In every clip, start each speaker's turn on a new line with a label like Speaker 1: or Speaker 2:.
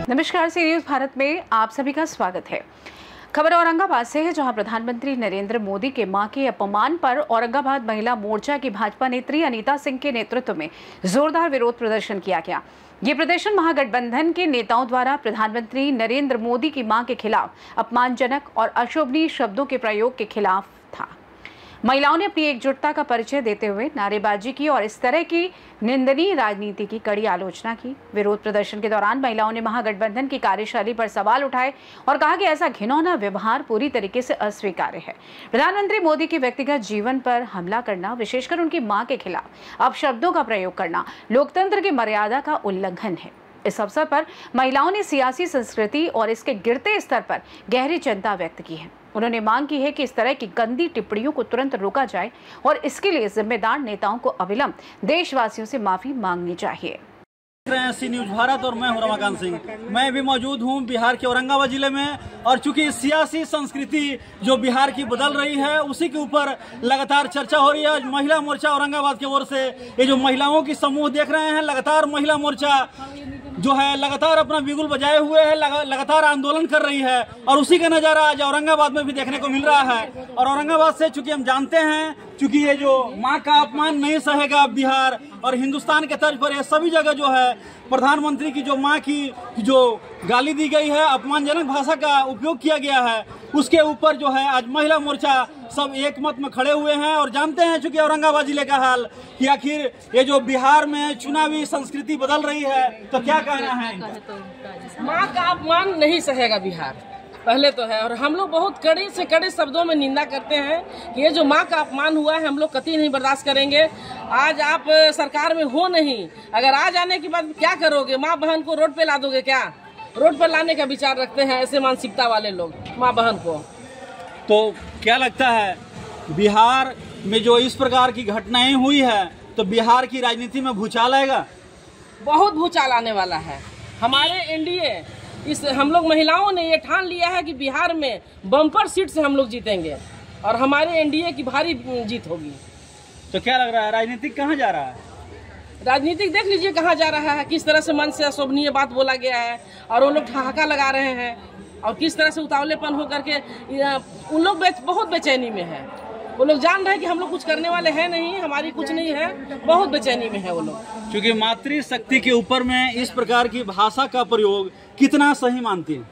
Speaker 1: नमस्कार, सी न्यूज़ भारत में आप सभी का स्वागत है। खबर औरंगाबाद से है, जहां प्रधानमंत्री नरेंद्र मोदी के मां के अपमान पर औरंगाबाद महिला मोर्चा की भाजपा नेत्री अनीता सिंह के नेतृत्व में जोरदार विरोध प्रदर्शन किया गया। ये प्रदर्शन महागठबंधन के नेताओं द्वारा प्रधानमंत्री नरेंद्र मोदी की मां के खिलाफ अपमानजनक और अशोभनीय शब्दों के प्रयोग के खिलाफ था। महिलाओं ने अपनी एकजुटता का परिचय देते हुए नारेबाजी की और इस तरह की निंदनीय राजनीति की कड़ी आलोचना की। विरोध प्रदर्शन के दौरान महिलाओं ने महागठबंधन की कार्यशैली पर सवाल उठाए और कहा कि ऐसा घिनौना व्यवहार पूरी तरीके से अस्वीकार्य है। प्रधानमंत्री मोदी के व्यक्तिगत जीवन पर हमला करना, विशेषकर उनकी मां के खिलाफ अपशब्दों का प्रयोग करना, लोकतंत्र की मर्यादा का उल्लंघन है। इस अवसर पर महिलाओं ने सियासी संस्कृति और इसके गिरते स्तर पर गहरी चिंता व्यक्त की है। उन्होंने मांग की है कि इस तरह की गंदी टिप्पणियों को तुरंत रोका जाए और इसके लिए जिम्मेदार नेताओं को अविलंब देशवासियों से माफी मांगनी चाहिए।
Speaker 2: सी न्यूज़ भारत और मैं हूं रमाकांत सिंह। मैं भी मौजूद हूं बिहार के औरंगाबाद जिले में, और चूंकि सियासी संस्कृति जो बिहार की बदल रही है उसी के ऊपर लगातार चर्चा हो रही है। महिला मोर्चा औरंगाबाद की ओर से ये जो महिलाओं की समूह देख रहे हैं, लगातार महिला मोर्चा जो है लगातार अपना बिगुल बजाए हुए है, लगातार आंदोलन कर रही है, और उसी का नजारा आज औरंगाबाद में भी देखने को मिल रहा है। और औरंगाबाद से चूंकि हम जानते हैं, चूंकि ये जो मां का अपमान नहीं सहेगा बिहार और हिंदुस्तान के तर्ज पर ये सभी जगह जो है प्रधानमंत्री की जो मां की जो गाली दी गई है, अपमानजनक भाषा का उपयोग किया गया है, उसके ऊपर जो है आज महिला मोर्चा सब एक मत में खड़े हुए हैं। और जानते हैं चूंकि औरंगाबाद जिले का हाल कि आखिर ये जो बिहार में चुनावी संस्कृति बदल रही है, तो क्या कहना है?
Speaker 3: मां का अपमान नहीं सहेगा बिहार, पहले तो है। और हम लोग बहुत कड़े से कड़े शब्दों में निंदा करते हैं कि ये जो मां का अपमान हुआ है हम लोग कतई नहीं बर्दाश्त करेंगे। आज आप सरकार में हो नहीं, अगर आ जाने के बाद क्या करोगे? मां बहन को रोड पे ला दोगे क्या? रोड पर लाने का विचार रखते हैं ऐसे मानसिकता वाले लोग मां बहन को।
Speaker 2: तो क्या लगता है बिहार में जो इस प्रकार की घटनाएं हुई है, तो बिहार की राजनीति में भूचाल आएगा?
Speaker 3: बहुत भूचाल आने वाला है। हमारे एनडीए हम लोग महिलाओं ने ये ठान लिया है कि बिहार में बम्पर सीट से हम लोग जीतेंगे और हमारे एनडीए की भारी जीत होगी।
Speaker 2: तो क्या लग रहा है राजनीतिक कहाँ जा रहा है?
Speaker 3: राजनीतिक देख लीजिए कहाँ जा रहा है, किस तरह से मन से अशोभनीय बात बोला गया है और वो लोग ठहाका लगा रहे हैं, और किस तरह से उतावलेपन हो करके उन लोग बहुत बेचैनी में है। वो लोग जान रहे हैं कि हम लोग कुछ करने वाले हैं नहीं, हमारी कुछ नहीं है, बहुत बेचैनी में है वो लोग।
Speaker 2: क्योंकि मातृशक्ति के ऊपर में इस प्रकार की भाषा का प्रयोग कितना सही मानती है?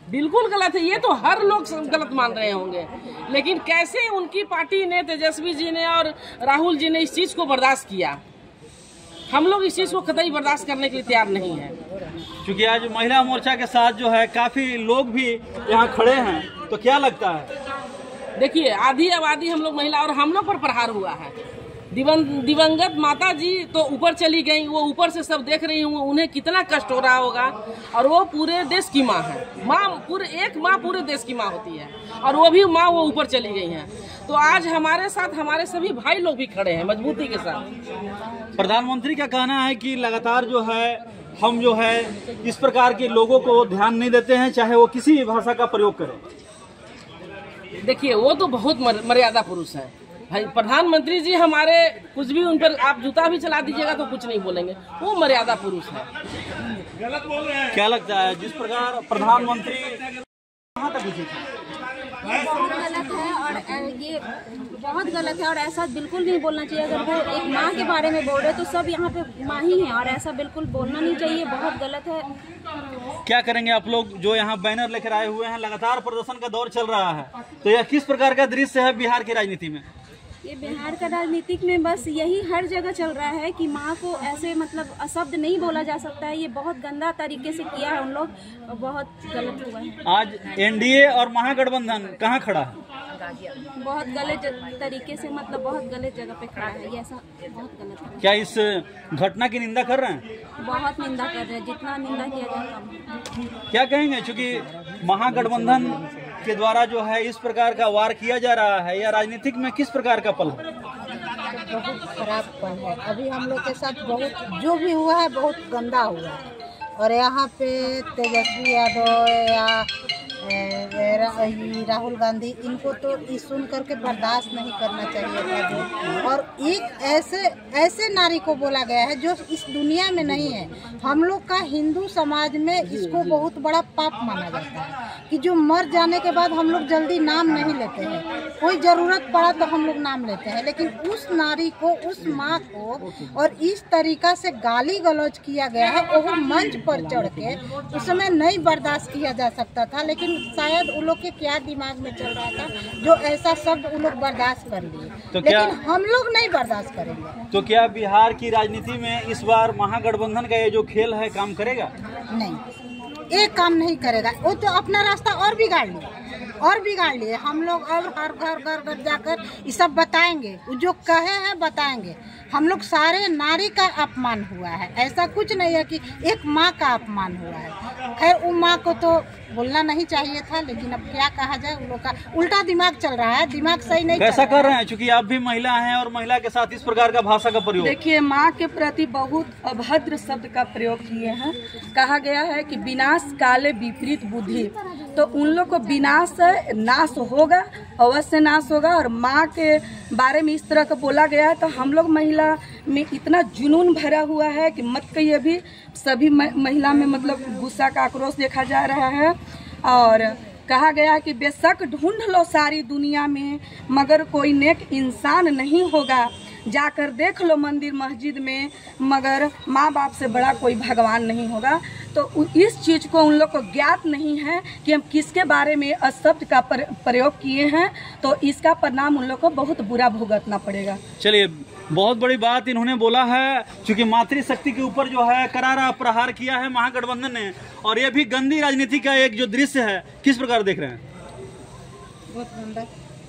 Speaker 3: बिल्कुल गलत है, ये तो हर लोग गलत मान रहे होंगे, लेकिन कैसे उनकी पार्टी ने, तेजस्वी जी ने और राहुल जी ने इस चीज को बर्दाश्त किया? हम लोग इस चीज को कतई बर्दाश्त करने के लिए तैयार नहीं है।
Speaker 2: क्योंकि आज महिला मोर्चा के साथ जो है काफी लोग भी यहाँ खड़े हैं, तो क्या लगता है?
Speaker 3: देखिए, आधी आबादी हम लोग महिला और हम लोग पर प्रहार हुआ है। दिवंगत माता जी तो ऊपर चली गई, वो ऊपर से सब देख रही हूँ, उन्हें कितना कष्ट हो रहा होगा। और वो पूरे देश की माँ है, एक माँ पूरे देश की माँ होती है, और वो भी माँ वो ऊपर चली गई हैं। तो आज हमारे साथ हमारे सभी भाई लोग भी खड़े हैं मजबूती के साथ।
Speaker 2: प्रधानमंत्री का कहना है कि लगातार जो है हम जो है इस प्रकार के लोगों को ध्यान नहीं देते हैं, चाहे वो किसी भी भाषा का प्रयोग करें।
Speaker 3: देखिए, वो तो बहुत मर्यादा पुरुष है भाई। प्रधानमंत्री जी हमारे, कुछ भी उन पर आप जूता भी चला दीजिएगा तो कुछ नहीं बोलेंगे, वो मर्यादा पुरुष है।
Speaker 2: गलत बोल रहे हैं। क्या लगता है जिस प्रकार प्रधानमंत्री कहाँ तक उचित है?
Speaker 4: बहुत गलत है, और ये बहुत गलत है, और ऐसा बिल्कुल नहीं बोलना चाहिए। अगर वो एक माँ के बारे में बोल रहे तो सब यहाँ पे माँ ही है, और ऐसा बिल्कुल बोलना नहीं चाहिए, बहुत गलत है।
Speaker 2: क्या करेंगे आप लोग जो यहाँ बैनर लेकर आए हुए हैं? लगातार प्रदर्शन का दौर चल रहा है, तो यह किस प्रकार का दृश्य है बिहार की राजनीति में?
Speaker 4: ये बिहार का राजनीतिक में बस यही हर जगह चल रहा है कि माँ को ऐसे मतलब अशब्द नहीं बोला जा सकता है। ये बहुत गंदा तरीके से किया है उन लोग, बहुत गलत हुआ है।
Speaker 2: आज एनडीए और महागठबंधन कहाँ खड़ा है?
Speaker 4: बहुत गलत तरीके से, मतलब बहुत गलत जगह पे खड़ा है, ये ऐसा बहुत गलत है।
Speaker 2: क्या इस घटना की निंदा कर रहे हैं?
Speaker 4: बहुत निंदा कर रहे हैं, जितना निंदा किया जाए कम।
Speaker 2: क्या कहेंगे, चूंकि महागठबंधन के द्वारा जो है इस प्रकार का वार किया जा रहा है, या राजनीतिक में किस प्रकार का पल है?
Speaker 5: बहुत खराब पल है। अभी हम लोग के साथ बहुत जो भी हुआ है बहुत गंदा हुआ है, और यहाँ पे तेजस्वी यादव या राहुल गांधी, इनको तो इस सुन करके बर्दाश्त नहीं करना चाहिए था जो, और एक ऐसे नारी को बोला गया है जो इस दुनिया में नहीं है। हम लोग का हिंदू समाज में इसको बहुत बड़ा पाप माना जाता है कि जो मर जाने के बाद हम लोग जल्दी नाम नहीं लेते हैं, कोई ज़रूरत पड़ा तो हम लोग नाम लेते हैं, लेकिन उस नारी को, उस माँ को और इस तरीका से गाली गलौज किया गया है, वो मंच पर चढ़ के उस समय नहीं बर्दाश्त किया जा सकता था, लेकिन शायद उन लोग के क्या दिमाग में चल रहा था जो ऐसा शब्द उन लोग बर्दाश्त कर लिए,
Speaker 2: तो
Speaker 5: लेकिन हम लोग नहीं बर्दाश्त करेंगे।
Speaker 2: तो क्या बिहार की राजनीति में इस बार महागठबंधन का ये जो खेल है काम करेगा?
Speaker 5: नहीं, एक काम नहीं करेगा, वो तो अपना रास्ता और बिगाड़ लिए। हम लोग अब हर घर जाकर ये सब बताएंगे, जो कहे हैं बताएंगे। हम लोग सारे नारी का अपमान हुआ है, ऐसा कुछ नहीं है कि एक माँ का अपमान हुआ है। खैर वो माँ को तो बोलना नहीं चाहिए था, लेकिन अब क्या कहा जाए, उन लोग का उल्टा दिमाग चल रहा है, दिमाग सही नहीं
Speaker 2: कैसा कर रहे हैं? क्योंकि आप भी महिला हैं और महिला के साथ इस प्रकार का भाषा का प्रयोग।
Speaker 6: देखिए, माँ के प्रति बहुत अभद्र शब्द का प्रयोग किए हैं। कहा गया है कि विनाश काले विपरीत बुद्धि, तो उन लोग को विनाश नाश होगा, अवश्य नाश होगा। और माँ के बारे में इस तरह का बोला गया है, तो हम लोग महिला में इतना जुनून भरा हुआ है कि मत कहिए। भी सभी महिला में मतलब गुस्सा का आक्रोश देखा जा रहा है। और कहा गया है कि बेशक ढूंढ लो सारी दुनिया में, मगर कोई नेक इंसान नहीं होगा। जाकर देख लो मंदिर मस्जिद में, मगर माँ बाप से बड़ा कोई भगवान नहीं होगा। तो इस चीज़ को उन लोग को ज्ञात नहीं है कि हम किसके बारे में अशब्द का प्रयोग किए हैं, तो इसका परिणाम उन लोग को बहुत बुरा भुगतना पड़ेगा।
Speaker 2: चलिए, बहुत बड़ी बात इन्होंने बोला है, क्योंकि मातृशक्ति के ऊपर जो है करारा प्रहार किया है महागठबंधन ने, और ये भी गंदी राजनीति का एक जो दृश्य है, किस प्रकार देख रहे हैं?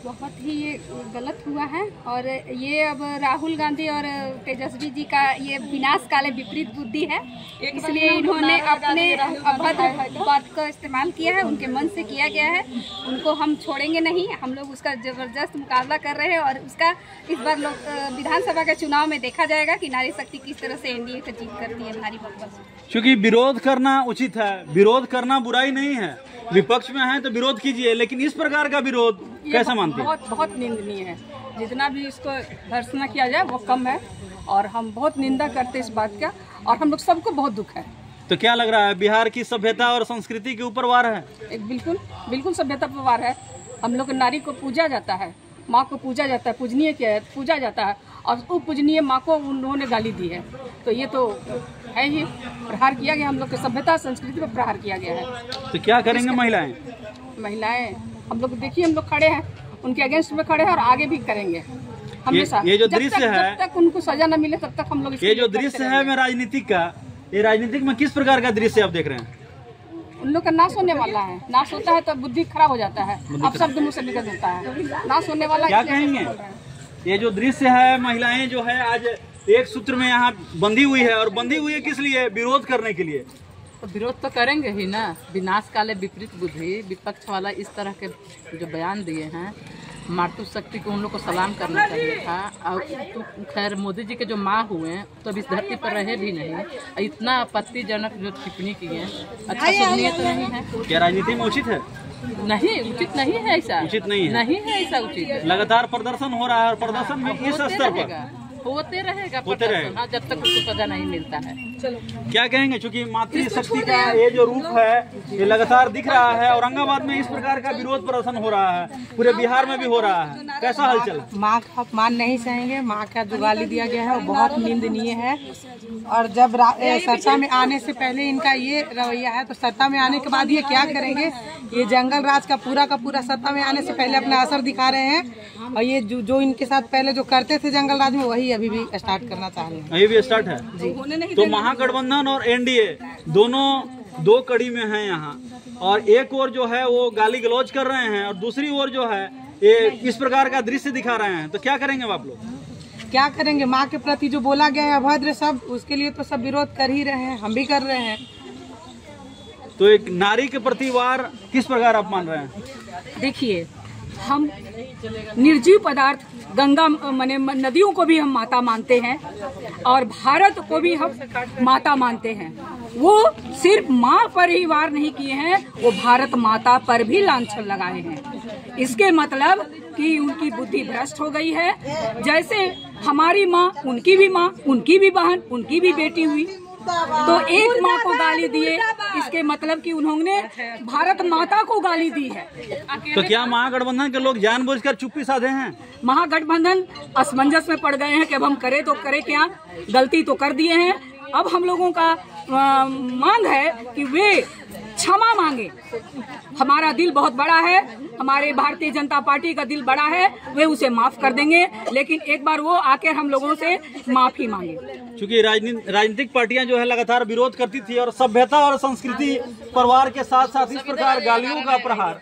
Speaker 7: बहुत ही ये गलत हुआ है, और ये अब राहुल गांधी और तेजस्वी जी का ये विनाश काले विपरीत बुद्धि है, इसलिए इन्होंने अपने अभद्र बात का इस्तेमाल किया है, उनके मन से किया गया है। उनको हम छोड़ेंगे नहीं, हम लोग उसका जबरदस्त मुकाबला कर रहे हैं, और उसका इस बार विधानसभा के चुनाव में देखा जाएगा कि नारी शक्ति किस तरह से एनडीए को जीत करती है नारी पक्ष।
Speaker 2: क्योंकि विरोध करना उचित है, विरोध करना बुराई नहीं है, विपक्ष में है तो विरोध कीजिए, लेकिन इस प्रकार का विरोध कैसा मानते हैं?
Speaker 6: बहुत निंदनीय है। जितना भी इसको भर्त्सना किया जाए वो कम है, और हम बहुत निंदा करते हैं इस बात का, और हम लोग सबको बहुत दुख है।
Speaker 2: तो क्या लग रहा है, बिहार की सभ्यता और संस्कृति के ऊपर वार है?
Speaker 6: एक बिल्कुल सभ्यता पर वार है। हम लोग नारी को पूजा जाता है, माँ को पूजा जाता है, पूजनीय क्या है, पूजा जाता है, और उस पूजनीय माँ को उन्होंने गाली दी है, तो ये तो है ही प्रहार किया गया, हम लोग की सभ्यता संस्कृति पर प्रहार किया गया है।
Speaker 2: तो क्या करेंगे
Speaker 6: महिलाएं? हम लोग देखिए, हम लोग खड़े हैं, उनके अगेंस्ट में खड़े हैं, और आगे भी करेंगे हमेशा। ये जो दृश्य है, जब तक उनको सजा न मिले तब तक हम लोग
Speaker 2: ये जो दृश्य है में राजनीतिक का, ये राजनीतिक में किस प्रकार का दृश्य आप देख रहे हैं?
Speaker 6: उन लोग का नाश होने वाला है। नाश होता है तो बुद्धि खराब हो जाता है, अब सब मुंह से निकल जाता है, नाश होने वाला।
Speaker 2: क्या कहेंगे? ये जो दृश्य है, महिलाएं जो है आज एक सूत्र में यहाँ बंधी हुई है, और बंधी हुई है किस लिए? विरोध करने के लिए।
Speaker 8: तो विरोध तो करेंगे ही ना। विनाश काले विपरीत बुद्धि, विपक्ष वाला इस तरह के जो बयान दिए हैं, मातृशक्ति को उन लोग को सलाम करना चाहिए था। और तो खैर मोदी जी के जो माँ हुए तो अब इस धरती पर रहे भी नहीं, इतना आपत्तिजनक जो टिप्पणी की है, अच्छा सुनिए तो नहीं है।
Speaker 2: क्या राजनीति में उचित है?
Speaker 8: नहीं, उचित नहीं है ऐसा,
Speaker 2: उचित नहीं है,
Speaker 8: नहीं है ऐसा उचित।
Speaker 2: लगातार प्रदर्शन हो रहा है, और प्रदर्शन भी इस स्तर पर
Speaker 8: होते रहेगा जब तक उसको सजा नहीं मिलता है।
Speaker 6: चलो,
Speaker 2: क्या कहेंगे? चूंकि मातृशक्ति का ये जो रूप है ये लगातार दिख रहा है, औरंगाबाद में इस प्रकार का विरोध प्रदर्शन हो रहा है, पूरे बिहार में भी हो रहा है, कैसा हलचल?
Speaker 9: माँ का अपमान नहीं सहेंगे। माँ का जो गाली दिया गया है वो बहुत निंदनीय है, और जब सत्ता में आने से पहले इनका ये रवैया है, तो सत्ता में आने के बाद ये क्या करेंगे? ये जंगल राज का पूरा सत्ता में आने से पहले अपना असर दिखा रहे हैं, और ये जो इनके साथ पहले जो करते थे जंगल राज में, वही अभी भी स्टार्ट करना चाह रहे हैं।
Speaker 2: अभी भी स्टार्ट है जी। तो महागठबंधन और एनडीए दोनों दो कड़ी में हैं यहाँ, और एक ओर जो है वो गाली गलौज कर रहे हैं, और दूसरी ओर जो है ये इस प्रकार का दृश्य दिखा रहे हैं। तो क्या करेंगे आप लोग?
Speaker 9: क्या करेंगे? माँ के प्रति जो बोला गया है अभद्र सब, उसके लिए तो सब विरोध कर ही रहे हैं, हम भी कर रहे हैं।
Speaker 2: तो एक नारी के प्रति वार किस प्रकार आप मान रहे हैं?
Speaker 6: देखिए, हम निर्जीव पदार्थ गंगा माने नदियों को भी हम माता मानते हैं, और भारत को भी हम माता मानते हैं। वो सिर्फ माँ पर ही वार नहीं किए हैं, वो भारत माता पर भी लांछन लगाए हैं। इसके मतलब कि उनकी बुद्धि भ्रष्ट हो गई है। जैसे हमारी माँ, उनकी भी माँ, उनकी भी बहन, उनकी भी बेटी हुई, तो एक माँ को गाली दिए, इसके मतलब कि उन्होंने भारत माता को गाली दी है।
Speaker 2: तो क्या महागठबंधन के लोग जानबूझकर चुप्पी साधे हैं?
Speaker 6: महागठबंधन असमंजस में पड़ गए हैं कि अब हम करें तो करें क्या, गलती तो कर दिए हैं। अब हम लोगों का मांग है कि वे क्षमा मांगे। हमारा दिल बहुत बड़ा है, हमारे भारतीय जनता पार्टी का दिल बड़ा है, वे उसे माफ कर देंगे, लेकिन एक बार वो आकर हम लोगों से माफी मांगे।
Speaker 2: क्योंकि राजनीतिक पार्टियां जो है लगातार विरोध करती थी और सभ्यता और संस्कृति परिवार के साथ साथ इस प्रकार गालियों का प्रहार,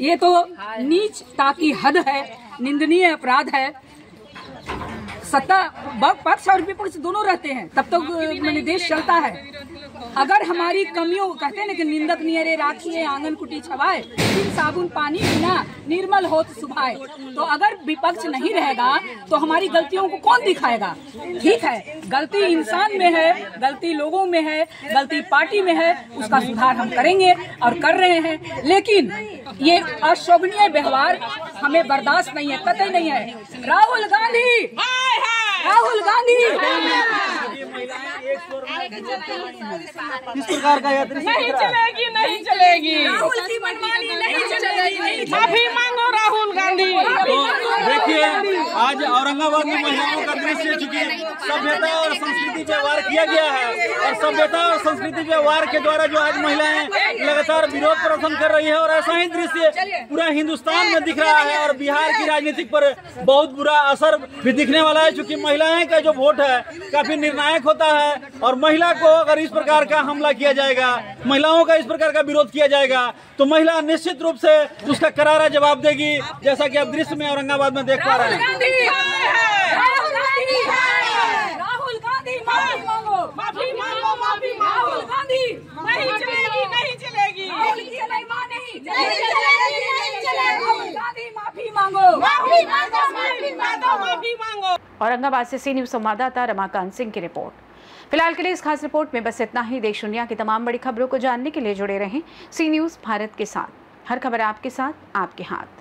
Speaker 6: ये तो नीचता की हद है, निंदनीय अपराध है। सत्ता पक्ष और विपक्ष दोनों रहते हैं तब तो देश चलता है। अगर हमारी कमियों, कहते हैं ना कि निंदक नियरे राखिए आंगन कुटी छवाए, बिन साबुन पानी बिना निर्मल होत सुभाए। तो अगर विपक्ष नहीं रहेगा तो हमारी गलतियों को कौन दिखाएगा? ठीक है, गलती इंसान में है, गलती लोगों में है, गलती पार्टी में है, उसका सुधार हम करेंगे और कर रहे हैं। लेकिन ये अशोभनीय व्यवहार हमें बर्दाश्त नहीं है, कतई नहीं है। राहुल गांधी, राहुल गांधी
Speaker 2: इस प्रकार का
Speaker 3: नहीं चलेगी, नहीं चलेगी,
Speaker 6: राहुल की मनमानी नहीं चलेगी।
Speaker 3: माफी मांगो राहुल गांधी।
Speaker 2: तो देखिए, आज औरंगाबाद में महिलाओं का दृश्य, चूंकि सभ्यता और संस्कृति पे वार किया गया है और सभ्यता और संस्कृति पे वार के द्वारा जो आज महिलाएं लगातार विरोध प्रदर्शन कर रही है और ऐसा ही दृश्य पूरा हिंदुस्तान में दिख रहा है और बिहार की राजनीति पर बहुत बुरा असर भी दिखने वाला है। चूंकि महिलाएं का जो वोट है काफी निर्णायक होता है और महिला को अगर इस प्रकार का हमला किया जाएगा, महिलाओं का इस प्रकार का विरोध किया जाएगा, तो महिला निश्चित रूप से उसका करारा जवाब देगी, जैसा कि आप दृश्य में औरंगाबाद में देख पा रहे हैं।
Speaker 6: राहुल गांधी माफी मांगो, माफी मांगो, माफी मांगो। राहुल गांधी
Speaker 3: नहीं चलेगी, नहीं चलेगी,
Speaker 6: राहुल की महिमा नहीं चलेगी, नहीं चलेगी। राहुल गांधी माफी मांगो, माफी मांगो, माफी मांगो,
Speaker 3: माफी मांगो।
Speaker 1: औरंगाबाद से सी न्यूज संवाददाता रमाकांत सिंह की रिपोर्ट। फिलहाल के लिए इस खास रिपोर्ट में बस इतना ही। देश दुनिया की तमाम बड़ी खबरों को जानने के लिए जुड़े रहें सी न्यूज भारत के साथ। हर खबर आपके साथ, आपके हाथ।